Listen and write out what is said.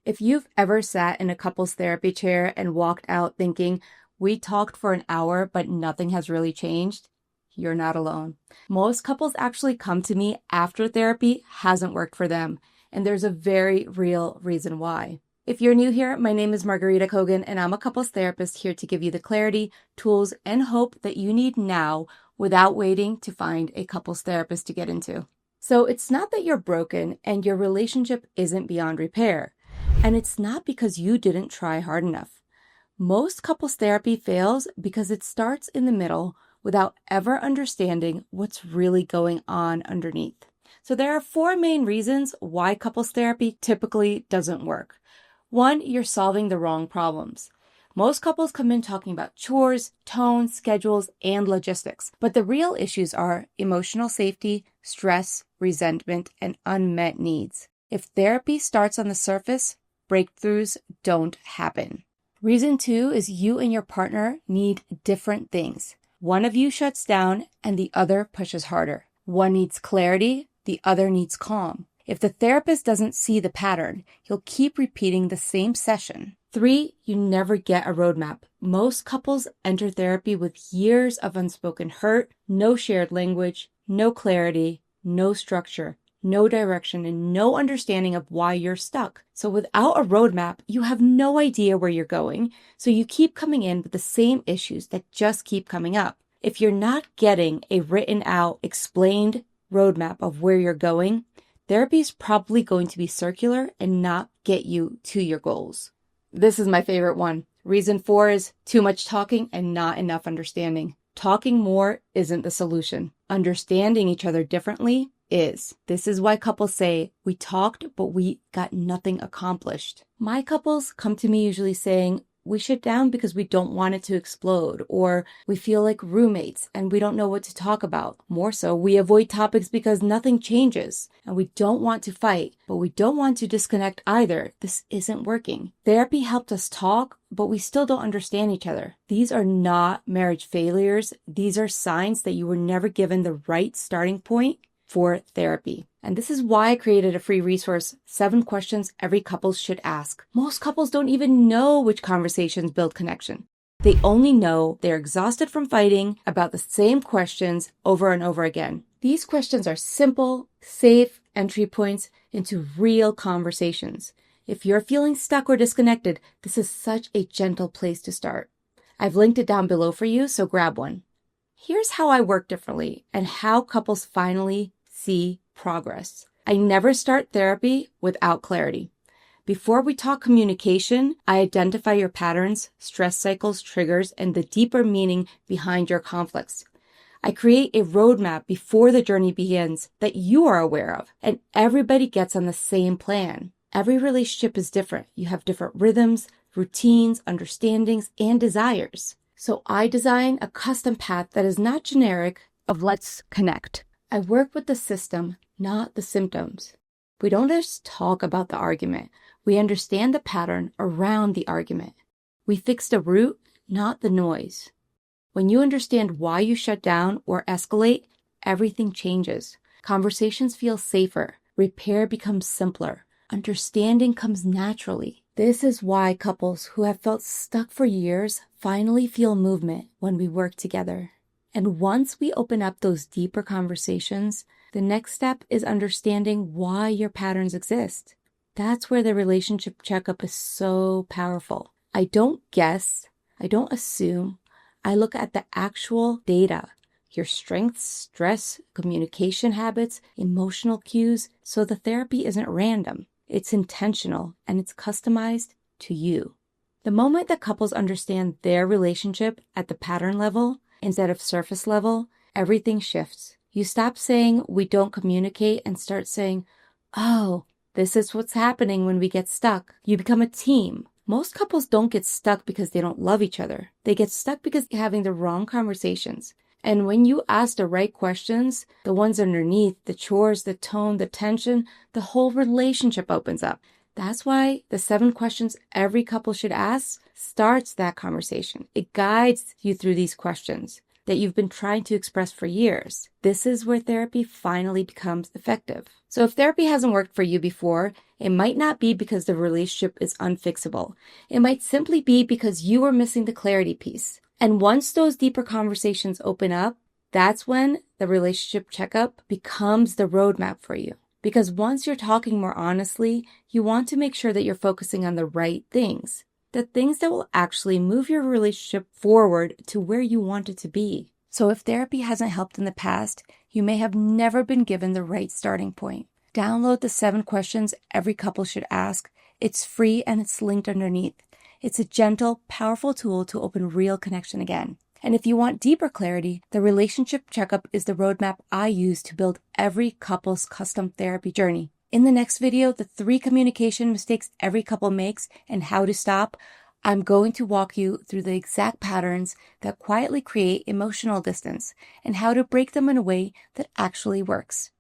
If you've ever sat in a couples therapy chair and walked out thinking, we talked for an hour, but nothing has really changed, you're not alone. Most couples actually come to me after therapy hasn't worked for them, and there's a very real reason why. If you're new here, my name is Margarita Kogan, and I'm a couples therapist here to give you the clarity, tools, and hope that you need now without waiting to find a couples therapist to get into. So it's not that you're broken and your relationship isn't beyond repair. And it's not because you didn't try hard enough. Most couples therapy fails because it starts in the middle without ever understanding what's really going on underneath. So there are 4 main reasons why couples therapy typically doesn't work. 1, you're solving the wrong problems. Most couples come in talking about chores, tone, schedules, and logistics. But the real issues are emotional safety, stress, resentment, and unmet needs. If therapy starts on the surface, breakthroughs don't happen. Reason 2 is you and your partner need different things. One of you shuts down and the other pushes harder. One needs clarity, the other needs calm. If the therapist doesn't see the pattern, he'll keep repeating the same session. 3, you never get a roadmap. Most couples enter therapy with years of unspoken hurt, no shared language, no clarity, no structure, no direction, and no understanding of why you're stuck. So without a roadmap, you have no idea where you're going, so you keep coming in with the same issues that just keep coming up. If you're not getting a written out, explained roadmap of where you're going, therapy is probably going to be circular and not get you to your goals. This is my favorite one. Reason 4 is too much talking and not enough understanding. Talking more isn't the solution. Understanding each other differently is. This is why couples say, we talked, but we got nothing accomplished. My couples come to me usually saying, we shut down because we don't want it to explode, or we feel like roommates and we don't know what to talk about. More so, we avoid topics because nothing changes, and we don't want to fight, but we don't want to disconnect either. This isn't working. Therapy helped us talk, but we still don't understand each other. These are not marriage failures. These are signs that you were never given the right starting point for therapy. And this is why I created a free resource, 7 questions every couple should ask. Most couples don't even know which conversations build connection. They only know they're exhausted from fighting about the same questions over and over again. These questions are simple, safe entry points into real conversations. If you're feeling stuck or disconnected, this is such a gentle place to start. I've linked it down below for you, so grab one. Here's how I work differently and how couples finally see progress. I never start therapy without clarity. Before we talk communication, I identify your patterns, stress cycles, triggers, and the deeper meaning behind your conflicts. I create a roadmap before the journey begins that you are aware of, and everybody gets on the same plan. Every relationship is different. You have different rhythms, routines, understandings, and desires. So I design a custom path that is not generic of let's connect. I work with the system, not the symptoms. We don't just talk about the argument. We understand the pattern around the argument. We fix the root, not the noise. When you understand why you shut down or escalate, everything changes. Conversations feel safer. Repair becomes simpler. Understanding comes naturally. This is why couples who have felt stuck for years finally feel movement when we work together. And once we open up those deeper conversations, the next step is understanding why your patterns exist. That's where the relationship checkup is so powerful. I don't guess, I don't assume, I look at the actual data, your strengths, stress, communication habits, emotional cues, so the therapy isn't random. It's intentional and it's customized to you. The moment that couples understand their relationship at the pattern level, instead of surface level, everything shifts. You stop saying we don't communicate and start saying, oh, this is what's happening when we get stuck. You become a team. Most couples don't get stuck because they don't love each other. They get stuck because they're having the wrong conversations. And when you ask the right questions, the ones underneath, the chores, the tone, the tension, the whole relationship opens up. That's why the 7 questions every couple should ask starts that conversation. It guides you through these questions that you've been trying to express for years. This is where therapy finally becomes effective. So if therapy hasn't worked for you before, It might not be because the relationship is unfixable. It might simply be because you are missing the clarity piece. And once those deeper conversations open up, that's when the relationship checkup becomes the roadmap for you. Because once you're talking more honestly, you want to make sure that you're focusing on the right things. The things that will actually move your relationship forward to where you want it to be. So if therapy hasn't helped in the past, you may have never been given the right starting point. Download the 7 questions every couple should ask. It's free and it's linked underneath. It's a gentle, powerful tool to open real connection again. And if you want deeper clarity, the Relationship Checkup is the roadmap I use to build every couple's custom therapy journey. In the next video, the 3 communication mistakes every couple makes and how to stop, I'm going to walk you through the exact patterns that quietly create emotional distance and how to break them in a way that actually works.